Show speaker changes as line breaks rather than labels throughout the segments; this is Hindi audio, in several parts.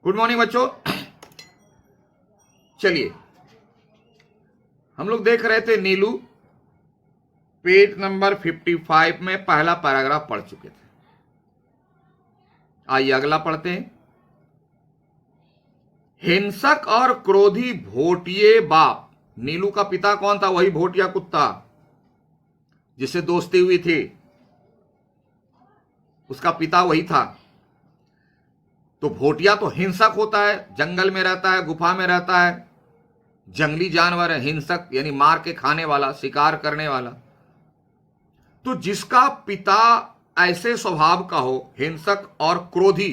गुड मॉर्निंग बच्चों। चलिए हम लोग देख रहे थे नीलू पेज नंबर 55 में पहला पैराग्राफ पढ़ चुके थे। आइए अगला पढ़ते हैं। हिंसक और क्रोधी भोटिये बाप। नीलू का पिता कौन था? वही भोटिया कुत्ता जिससे दोस्ती हुई थी, उसका पिता वही था। तो भोटिया तो हिंसक होता है, जंगल में रहता है, गुफा में रहता है, जंगली जानवर है, हिंसक यानी मार के खाने वाला, शिकार करने वाला। तो जिसका पिता ऐसे स्वभाव का हो, हिंसक और क्रोधी,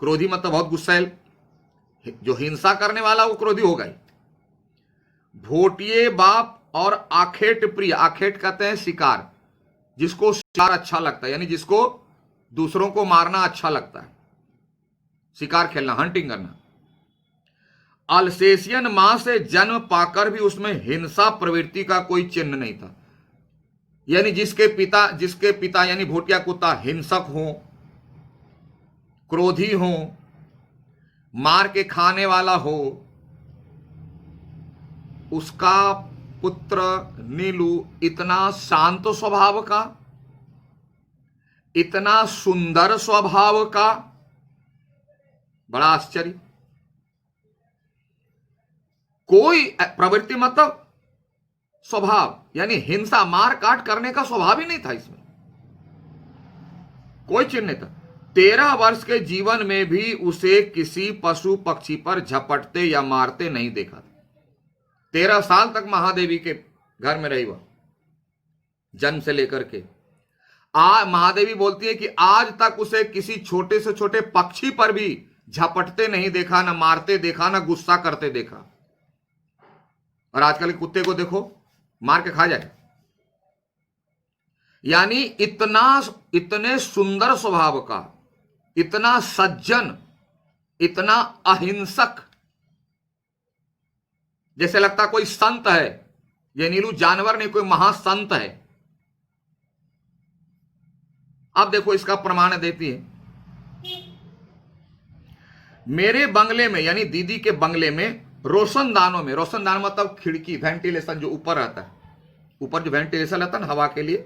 क्रोधी मतलब बहुत गुस्सैल, जो हिंसा करने वाला वो क्रोधी होगा ही। भोटिये बाप और आखेट प्रिय, आखेट कहते हैं शिकार, जिसको शिकार अच्छा लगता है, यानी जिसको दूसरों को मारना अच्छा लगता है, शिकार खेलना, हंटिंग करना। अल्सेशियन मां से जन्म पाकर भी उसमें हिंसा प्रवृत्ति का कोई चिन्ह नहीं था। यानी जिसके पिता यानी भोटिया कुत्ता हिंसक हो, क्रोधी हो, मार के खाने वाला हो, उसका पुत्र नीलू इतना शांत स्वभाव का, इतना सुंदर स्वभाव का, बड़ा आश्चर्य। कोई प्रवृत्ति मतलब स्वभाव, यानी हिंसा मार काट करने का स्वभाव ही नहीं था इसमें, कोई चिन्ह नहीं था। 13 वर्ष के जीवन में भी उसे किसी पशु पक्षी पर झपटते या मारते नहीं देखा था। 13 साल तक महादेवी के घर में रही वह, जन्म से लेकर के। महादेवी बोलती है कि आज तक उसे किसी छोटे से छोटे पक्षी पर भी झपटते नहीं देखा, ना मारते देखा, ना गुस्सा करते देखा। और आजकल के कुत्ते को देखो, मार के खा जाए। यानी इतने सुंदर स्वभाव का, इतना सज्जन, इतना अहिंसक, जैसे लगता कोई संत है। ये नीलू जानवर नहीं, कोई महासंत है। अब देखो इसका प्रमाण देती है। मेरे बंगले में, यानी दीदी के बंगले में, रोशनदानों में, रोशनदान मतलब खिड़की, वेंटिलेशन जो ऊपर रहता है, ऊपर जो वेंटिलेशन रहता है ना हवा के लिए,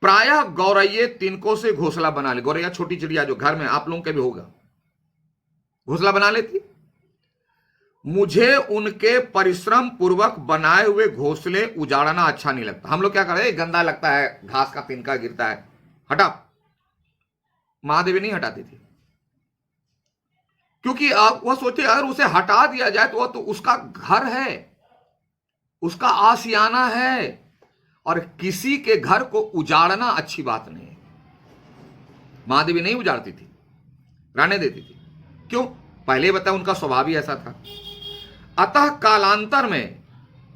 प्रायः गौरैये तिनकों से घोंसला बना ले। गौरैया छोटी चिड़िया जो घर में आप लोगों के भी होगा, घोंसला बना लेती। मुझे उनके परिश्रम पूर्वक बनाए हुए घोंसले उजाड़ना अच्छा नहीं लगता। हम लोग क्या कर रहे हैं, गंदा लगता है, घास का तिनका गिरता है, हटा। महादेवी नहीं हटाती थी, क्योंकि वह सोचे अगर उसे हटा दिया जाए तो वह तो उसका घर है, उसका आशियाना है, और किसी के घर को उजाड़ना अच्छी बात नहीं है। महादेवी नहीं उजाड़ती थी, रहने देती थी। क्यों? पहले बताया उनका स्वभाव ही ऐसा था। अतः कालांतर में,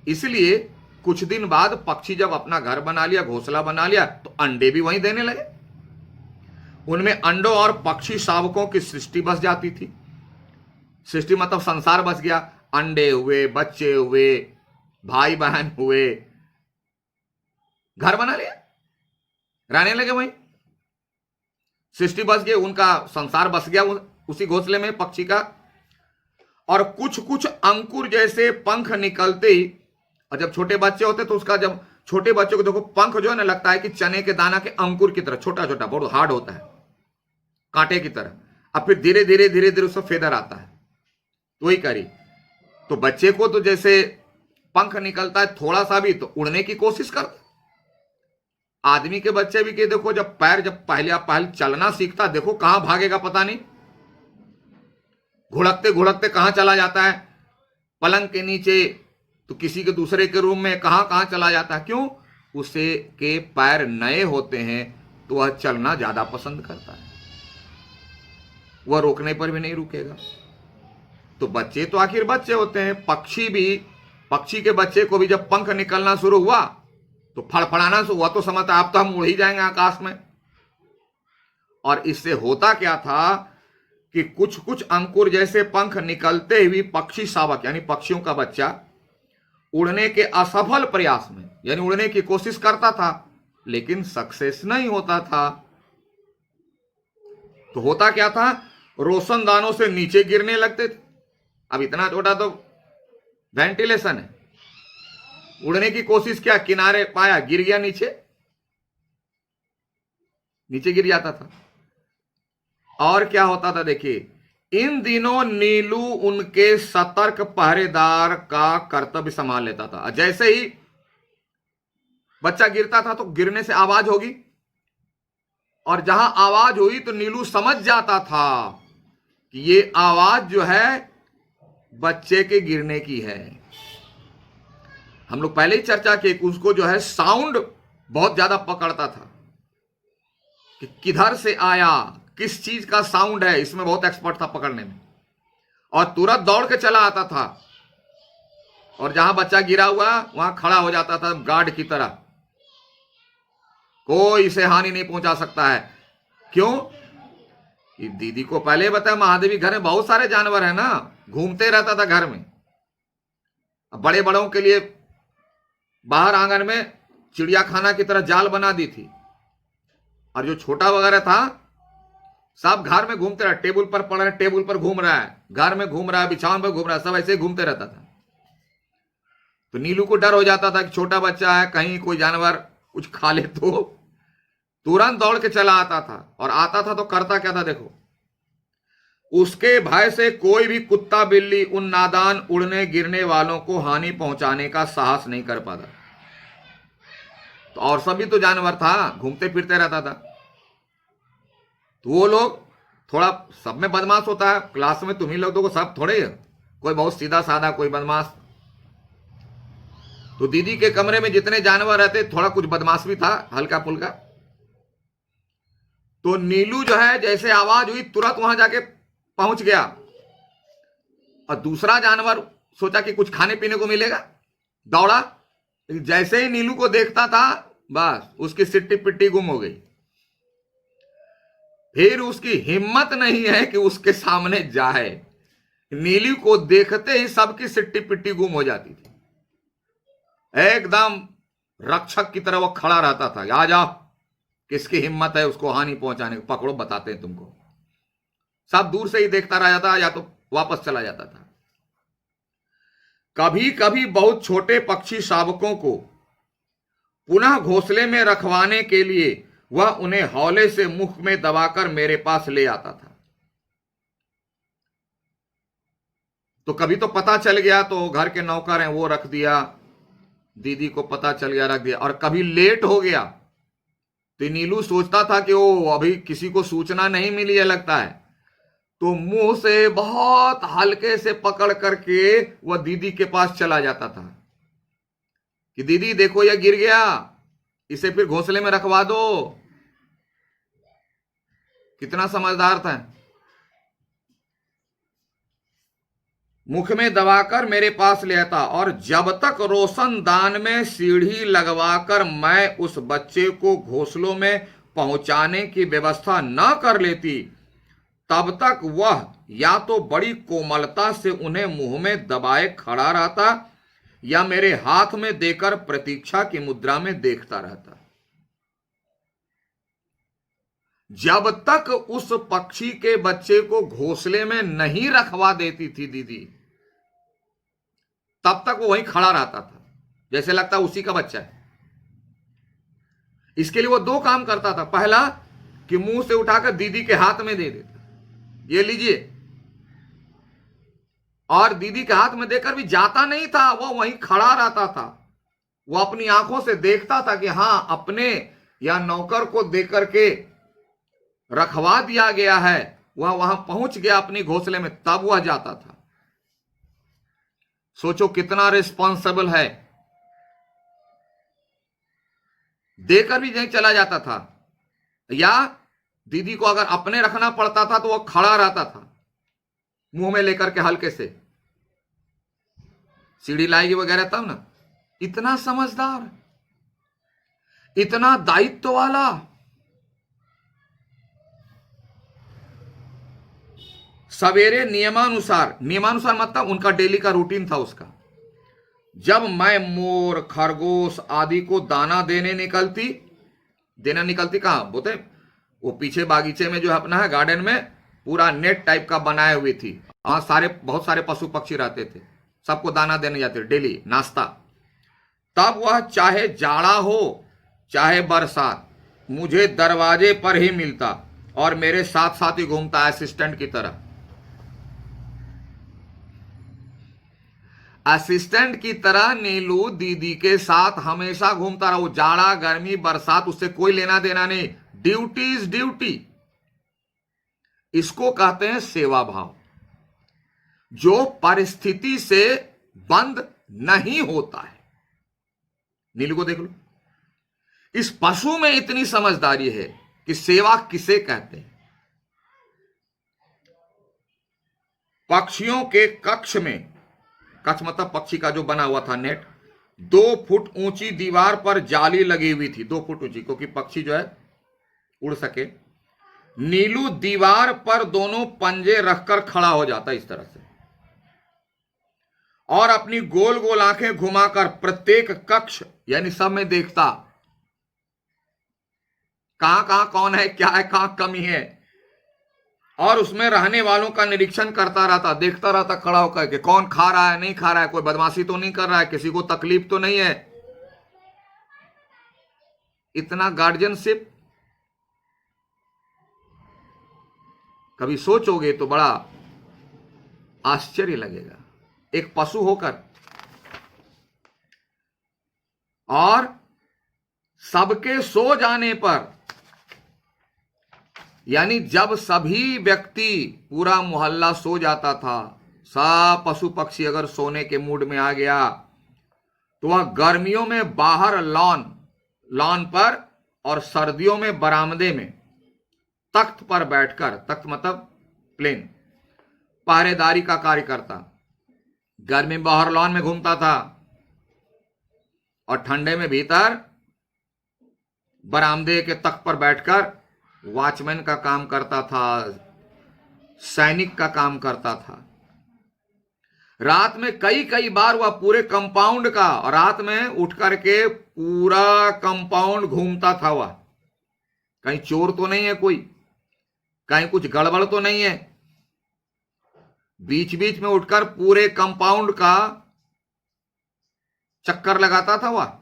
इसलिए कुछ दिन बाद पक्षी जब अपना घर बना लिया, घोंसला बना लिया, तो अंडे भी वहीं देने लगे। उनमें अंडों और पक्षी शावकों की सृष्टि बस जाती थी। सृष्टि मतलब संसार बस गया, अंडे हुए, बच्चे हुए, भाई बहन हुए, घर बना लिया, रहने लगे वहीं। सृष्टि बस गई, उनका संसार बस गया उसी घोंसले में पक्षी का। और कुछ कुछ अंकुर जैसे पंख निकलते ही, और जब छोटे बच्चे होते तो उसका, जब छोटे बच्चों को देखो पंख जो है ना, लगता है कि चने के दाना के अंकुर की तरह, छोटा छोटा, बहुत हार्ड होता है, कांटे की तरह। अब फिर धीरे धीरे धीरे धीरे उसका फेदर आता है, तो वही करी। तो बच्चे को तो जैसे पंख निकलता है थोड़ा सा भी, तो उड़ने की कोशिश करता। आदमी के बच्चे भी के देखो, जब पहले चलना सीखता, देखो कहां भागेगा पता नहीं, घुड़कते घुड़कते कहां चला जाता है, पलंग के नीचे, तो किसी के दूसरे के रूम में, कहां कहां चला जाता है। क्यों? उसे के पैर नए होते हैं तो वह चलना ज्यादा पसंद करता है, वह रोकने पर भी नहीं रुकेगा। तो बच्चे तो आखिर बच्चे होते हैं। पक्षी के बच्चे को भी जब पंख निकलना शुरू हुआ तो फड़फड़ाना शुरू हुआ, तो समझता अब तो हम उड़ ही जाएंगे आकाश में। और इससे होता क्या था कि कुछ कुछ अंकुर जैसे पंख निकलते हुए पक्षी शावक, यानी पक्षियों का बच्चा, उड़ने के असफल प्रयास में, यानी उड़ने की कोशिश करता था, लेकिन सक्सेस नहीं होता था। तो होता क्या था, रोशनदानों से नीचे गिरने लगते थे। अब इतना छोटा तो वेंटिलेशन है, उड़ने की कोशिश किया, किनारे पाया, गिर गया, नीचे नीचे गिर जाता था। और क्या होता था देखिए, इन दिनों नीलू उनके सतर्क पहरेदार का कर्तव्य संभाल लेता था। जैसे ही बच्चा गिरता था तो गिरने से आवाज होगी, और जहां आवाज हुई तो नीलू समझ जाता था कि ये आवाज जो है बच्चे के गिरने की है। हम लोग पहले ही चर्चा की कि उसको जो है साउंड बहुत ज्यादा पकड़ता था कि किधर से आया, किस चीज का साउंड है, इसमें बहुत एक्सपर्ट था पकड़ने में, और तुरंत दौड़ के चला आता था, और जहां बच्चा गिरा हुआ वहां खड़ा हो जाता था गार्ड की तरह, कोई इसे हानि नहीं पहुंचा सकता है। क्यों? कि दीदी को पहले बताया महादेवी घर में बहुत सारे जानवर है ना, घूमते रहता था घर में। अब बड़े बड़ों के लिए बाहर आंगन में चिड़िया खाना की तरह जाल बना दी थी, और जो छोटा वगैरह था सब घर में घूमते रहा, टेबल पर पड़ा है, टेबल पर घूम रहा है, घर में घूम रहा है, बिछावन पर घूम रहा है, सब ऐसे घूमते रहता था। तो नीलू को डर हो जाता था कि छोटा बच्चा है, कहीं कोई जानवर कुछ खा ले, तो तुरंत दौड़ के चला आता था। और आता था तो करता क्या था देखो, उसके भय से कोई भी कुत्ता बिल्ली उन नादान उड़ने गिरने वालों को हानि पहुंचाने का साहस नहीं कर पाता। तो और सभी तो जानवर था, घूमते फिरते रहता था, तो वो लोग थोड़ा, सब में बदमाश होता है, क्लास में तुम्ही लोगों को सब थोड़े, कोई बहुत सीधा साधा, कोई बदमाश। तो दीदी के कमरे में जितने जानवर रहते थोड़ा कुछ बदमाश भी था, हल्का फुल्का। तो नीलू जो है जैसे आवाज हुई तुरंत वहां जाके पहुंच गया, और दूसरा जानवर सोचा कि कुछ खाने पीने को मिलेगा, दौड़ा। जैसे ही नीलू को देखता था बस उसकी सिट्टी पिट्टी गुम हो गई। फिर उसकी हिम्मत नहीं है कि उसके सामने जाए। नीलू को देखते ही सबकी सिट्टी पिट्टी गुम हो जाती थी, एकदम रक्षक की तरह वो खड़ा रहता था, आ जाओ, किसकी हिम्मत है उसको हानि पहुंचाने को, पकड़ो, बताते हैं तुमको। सब दूर से ही देखता रह जाता, या तो वापस चला जाता था। कभी कभी बहुत छोटे पक्षी शावकों को पुनः घोंसले में रखवाने के लिए वह उन्हें हौले से मुख में दबाकर मेरे पास ले आता था। तो कभी तो पता चल गया तो घर के नौकर हैं वो रख दिया, दीदी को पता चल गया रख दिया। और कभी लेट हो गया तो नीलू सोचता था कि वो अभी किसी को सूचना नहीं मिली है लगता है, तो मुंह से बहुत हल्के से पकड़ करके वह दीदी के पास चला जाता था कि दीदी देखो यह गिर गया, इसे फिर घोंसले में रखवा दो। कितना समझदार था। मुख में दबाकर मेरे पास ले आता, और जब तक रोशनदान में सीढ़ी लगवाकर मैं उस बच्चे को घोंसलों में पहुंचाने की व्यवस्था न कर लेती, तब तक वह या तो बड़ी कोमलता से उन्हें मुंह में दबाए खड़ा रहता, या मेरे हाथ में देकर प्रतीक्षा की मुद्रा में देखता रहता। जब तक उस पक्षी के बच्चे को घोंसले में नहीं रखवा देती थी दीदी, तब तक वो वहीं खड़ा रहता था, जैसे लगता उसी का बच्चा है। इसके लिए वो दो काम करता था। पहला कि मुंह से उठाकर दीदी के हाथ में दे देता, ये लीजिए, और दीदी के हाथ में देकर भी जाता नहीं था, वो वहीं खड़ा रहता था। वो अपनी आंखों से देखता था कि हां अपने या नौकर को देकर के रखवा दिया गया है, वह वहां पहुंच गया अपनी घोंसले में, तब वह जाता था। सोचो कितना रिस्पॉन्सिबल है। देकर भी नहीं चला जाता था, या दीदी को अगर अपने रखना पड़ता था तो वह खड़ा रहता था मुंह में लेकर के हल्के से, सीढ़ी लाएगी वगैरह तब ना। इतना समझदार, इतना दायित्व वाला। सवेरे नियमानुसार, नियमानुसार मतलब उनका डेली का रूटीन था उसका, जब मैं मोर खरगोश आदि को दाना देने निकलती कहां बोते, वो पीछे बागीचे में जो अपना है गार्डन में, पूरा नेट टाइप का बनाए हुई थी। वहां बहुत सारे पशु पक्षी रहते थे, सबको दाना देने जाते डेली नाश्ता। तब वह चाहे जाड़ा हो चाहे बरसात मुझे दरवाजे पर ही मिलता और मेरे साथ साथ ही घूमता असिस्टेंट की तरह। असिस्टेंट की तरह नीलू दीदी के साथ हमेशा घूमता रहा। वो जाड़ा गर्मी बरसात उससे कोई लेना देना नहीं, ड्यूटी इज ड्यूटी। इसको कहते हैं सेवा भाव, जो परिस्थिति से बंद नहीं होता है। नीलू को देख लो, इस पशु में इतनी समझदारी है कि सेवा किसे कहते हैं। पक्षियों के कक्ष में, कक्ष मतलब पक्षी का जो बना हुआ था नेट, 2 फुट ऊंची दीवार पर जाली लगी हुई थी, 2 फुट ऊंची, क्योंकि पक्षी जो है उड़ सके। नीलू दीवार पर दोनों पंजे रखकर खड़ा हो जाता इस तरह से, और अपनी गोल गोल आंखें घुमाकर प्रत्येक कक्ष यानी सब में देखता, कहां कहां कौन है, क्या है, कहां कमी है, और उसमें रहने वालों का निरीक्षण करता रहता, देखता रहता खड़ा होकर के कौन खा रहा है नहीं खा रहा है, कोई बदमाशी तो नहीं कर रहा है, किसी को तकलीफ तो नहीं है। इतना गार्जियनशिप कभी सोचोगे तो बड़ा आश्चर्य लगेगा। एक पशु होकर और सबके सो जाने पर, यानी जब सभी व्यक्ति पूरा मोहल्ला सो जाता था, सब पशु पक्षी अगर सोने के मूड में आ गया तो वह गर्मियों में बाहर लॉन पर और सर्दियों में बरामदे में तख्त पर बैठकर, तख्त मतलब प्लेन, पहरेदारी का कार्य करता। गर्मी में बाहर लॉन में घूमता था और ठंडे में भीतर बरामदे के तख्त पर बैठकर वॉचमैन का काम करता था, सैनिक का काम करता था। रात में कई बार वह पूरे कंपाउंड का, और रात में उठ करके पूरा कंपाउंड घूमता था वह, कहीं चोर तो नहीं है कोई, कहीं कुछ गड़बड़ तो नहीं है। बीच बीच में उठकर पूरे कंपाउंड का चक्कर लगाता था वह,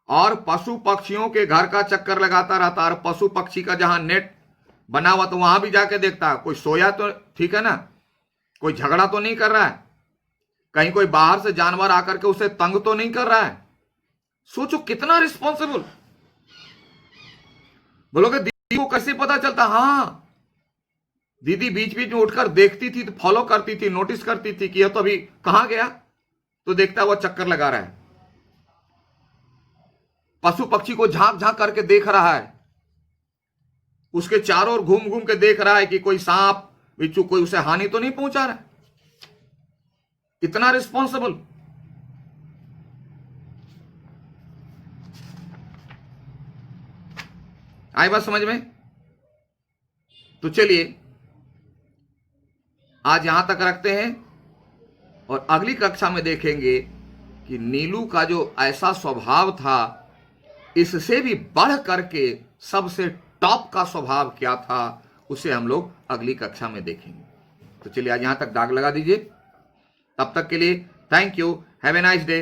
और पशु पक्षियों के घर का चक्कर लगाता रहता। और पशु पक्षी का जहां नेट बना हुआ तो वहां भी जाके देखता, कोई सोया तो ठीक है ना, कोई झगड़ा तो नहीं कर रहा है, कहीं कोई बाहर से जानवर आकर के उसे तंग तो नहीं कर रहा है। सोचो कितना रिस्पॉन्सिबल। बोलोगे दीदी को कैसे पता चलता? हाँ, दीदी बीच बीच में उठकर देखती थी, तो फॉलो करती थी, नोटिस करती थी कि यह तो अभी कहां गया, तो देखता वो चक्कर लगा रहा है, पशु पक्षी को झांक झांक करके देख रहा है, उसके चारों ओर घूम घूम के देख रहा है कि कोई सांप बिच्छू कोई उसे हानि तो नहीं पहुंचा रहा है। इतना रिस्पॉन्सिबल। आई बात समझ में? तो चलिए आज यहां तक रखते हैं और अगली कक्षा में देखेंगे कि नीलू का जो ऐसा स्वभाव था, इससे भी बढ़ करके सबसे टॉप का स्वभाव क्या था, उसे हम लोग अगली कक्षा में देखेंगे। तो चलिए आज यहां तक दाग लगा दीजिए। तब तक के लिए thank you, have a nice day.